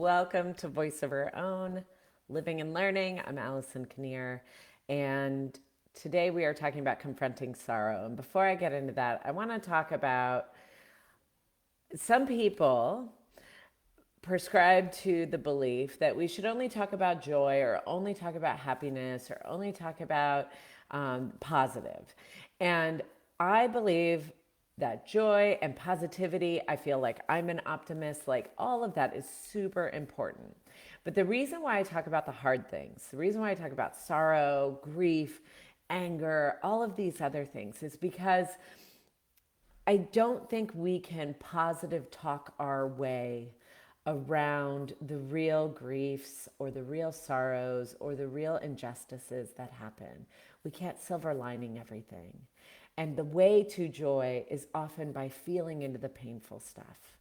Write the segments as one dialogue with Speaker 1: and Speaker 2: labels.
Speaker 1: welcome to Voice of Her Own, Living and Learning. I'm Allison Kinnear, and today we are talking about confronting sorrow. And before I get into that, I want to talk about some people prescribe to the belief that we should only talk about joy or only talk about happiness or only talk about positive. And I believe that joy and positivity, I feel like I'm an optimist, like all of that is super important. But the reason why I talk about the hard things, the reason why I talk about sorrow, grief, anger, all of these other things is because I don't think we can positive talk our way around the real griefs or the real sorrows or the real injustices that happen. We can't silver lining everything. And the way to joy is often by feeling into the painful stuff.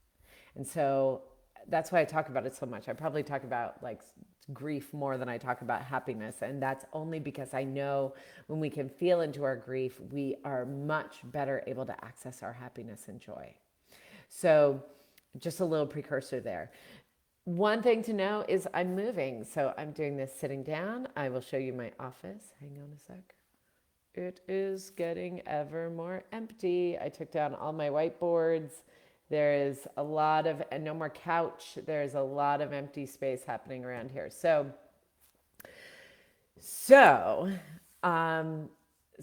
Speaker 1: And so that's why I talk about it so much. I probably talk about like grief more than I talk about happiness. And that's only because I know when we can feel into our grief, we are much better able to access our happiness and joy. So just a little precursor there. One thing to know is I'm moving. So I'm doing this sitting down. I will show you my office. Hang on a sec. It is getting ever more empty. I took down all my whiteboards. There is a lot of, and no more couch. There's a lot of empty space happening around here. So,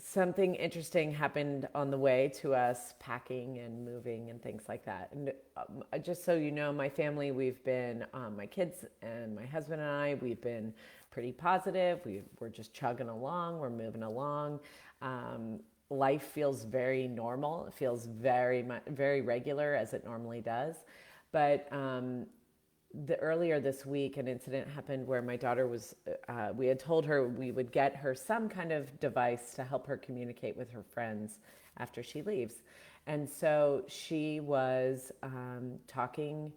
Speaker 1: something interesting happened on the way to us packing and moving and things like that. And just so you know, my family, we've been, my kids and my husband and I, we've been pretty positive. We're just chugging along. We're moving along. Life feels very normal. It feels very regular as it normally does. But earlier this week, an incident happened where my daughter was, we had told her we would get her some kind of device to help her communicate with her friends after she leaves. And so she was talking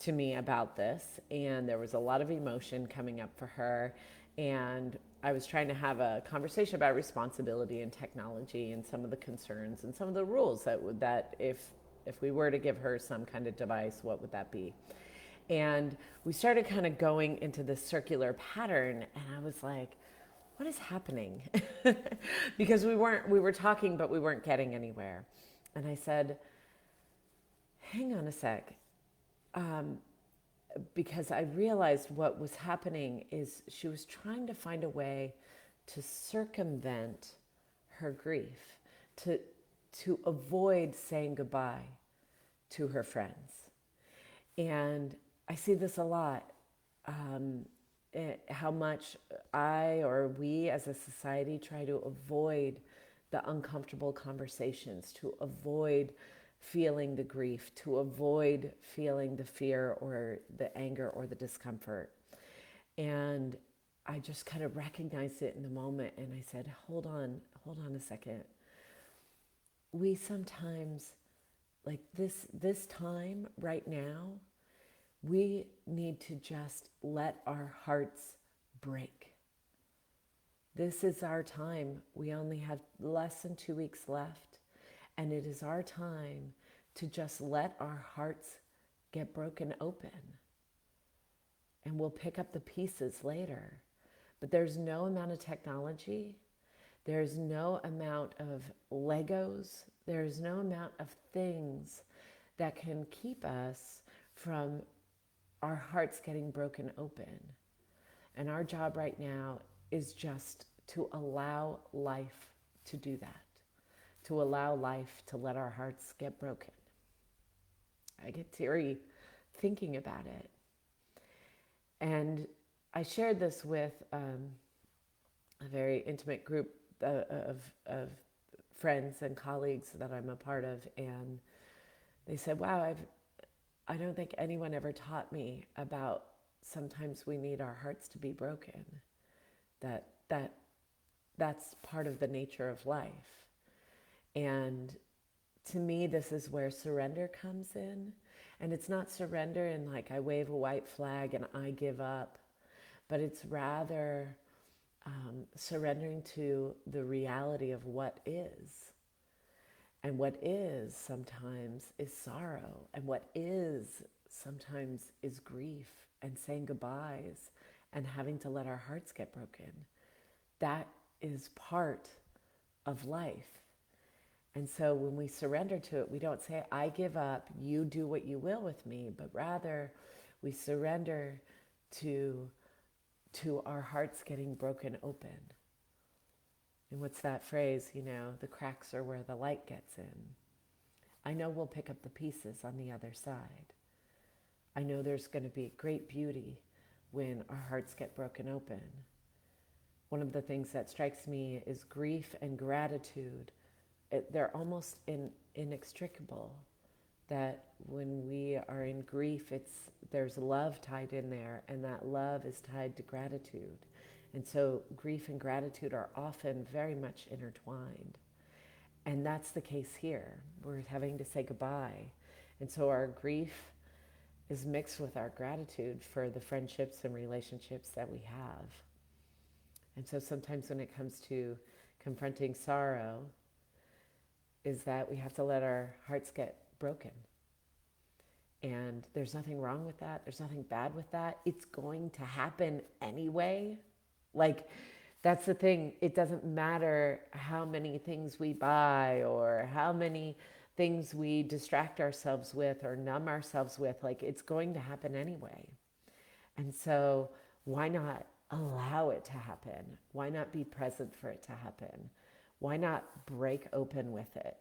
Speaker 1: to me about this, and there was a lot of emotion coming up for her. And I was trying to have a conversation about responsibility and technology and some of the concerns and some of the rules that if we were to give her some kind of device, what would that be? And we started kind of going into this circular pattern, and I was like, what is happening? Because we were talking, but we weren't getting anywhere. And I said, hang on a sec. Because I realized what was happening is she was trying to find a way to circumvent her grief, to avoid saying goodbye to her friends. And I see this a lot, how much I or we as a society try to avoid the uncomfortable conversations, to avoid feeling the grief, to avoid feeling the fear or the anger or the discomfort. And I just kind of recognized it in the moment, and I said, hold on a second. We sometimes, like this time right now, we need to just let our hearts break. This is our time. We only have less than 2 weeks left. And it is our time to just let our hearts get broken open. And we'll pick up the pieces later. But there's no amount of technology. There's no amount of Legos. There's no amount of things that can keep us from our hearts getting broken open. And our job right now is just to allow life to do that. To allow life to let our hearts get broken. I get teary thinking about it. And I shared this with a very intimate group of friends and colleagues that I'm a part of. And they said, wow, I don't think anyone ever taught me about sometimes we need our hearts to be broken. That's part of the nature of life. And to me, this is where surrender comes in. And it's not surrender in like I wave a white flag and I give up, but it's rather surrendering to the reality of what is. And what is sometimes is sorrow. And what is sometimes is grief and saying goodbyes and having to let our hearts get broken. That is part of life. And so when we surrender to it, we don't say, I give up, you do what you will with me, but rather we surrender to, to our hearts getting broken open. And what's that phrase, the cracks are where the light gets in. I know we'll pick up the pieces on the other side. I know there's going to be great beauty when our hearts get broken open. One of the things that strikes me is grief and gratitude. They're almost inextricable. That when we are in grief, there's love tied in there, and that love is tied to gratitude. And so grief and gratitude are often very much intertwined. And that's the case here. We're having to say goodbye. And so our grief is mixed with our gratitude for the friendships and relationships that we have. And so sometimes when it comes to confronting sorrow, is that we have to let our hearts get broken. And there's nothing wrong with that. There's nothing bad with that. It's going to happen anyway. That's the thing. It doesn't matter how many things we buy or how many things we distract ourselves with or numb ourselves with. It's going to happen anyway. And so why not allow it to happen? Why not be present for it to happen? Why not break open with it?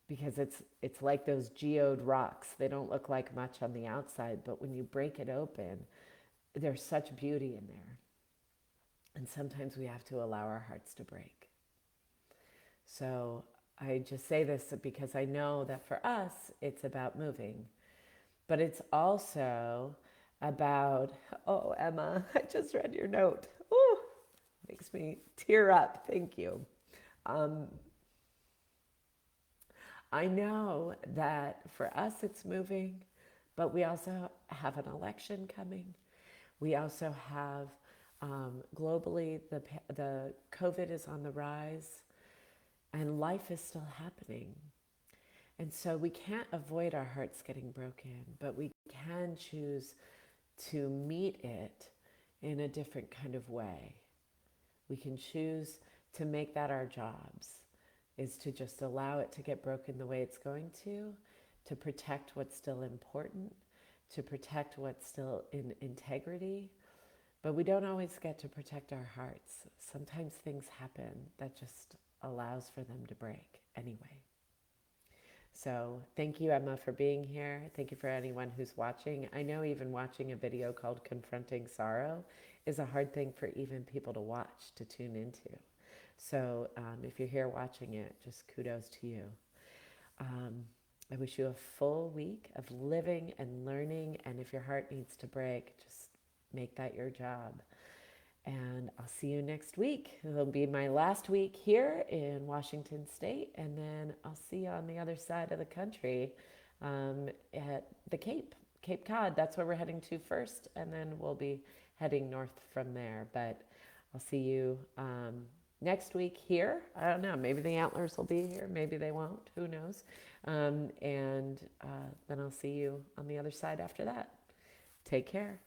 Speaker 1: Because it's like those geode rocks. They don't look like much on the outside, but when you break it open, there's such beauty in there. And sometimes we have to allow our hearts to break. So I just say this because I know that for us, it's about moving. But it's also about, oh, Emma, I just read your note. Ooh, makes me tear up. Thank you. I know that for us it's moving, but we also have an election coming. We also have globally the COVID is on the rise, and life is still happening. And so we can't avoid our hearts getting broken, but we can choose to meet it in a different kind of way. We can choose to make that our jobs, is to just allow it to get broken the way it's going to protect what's still important, to protect what's still in integrity. But we don't always get to protect our hearts. Sometimes things happen that just allows for them to break anyway. So thank you, Emma, for being here. Thank you for anyone who's watching. I know even watching a video called Confronting Sorrow is a hard thing for even people to watch, to tune into. So if you're here watching it, just kudos to you. I wish you a full week of living and learning. And if your heart needs to break, just make that your job. And I'll see you next week. It'll be my last week here in Washington State. And then I'll see you on the other side of the country at the Cape Cod. That's where we're heading to first. And then we'll be heading north from there. But I'll see you next week here. I don't know. Maybe the antlers will be here. Maybe they won't. Who knows? And then I'll see you on the other side after that. Take care.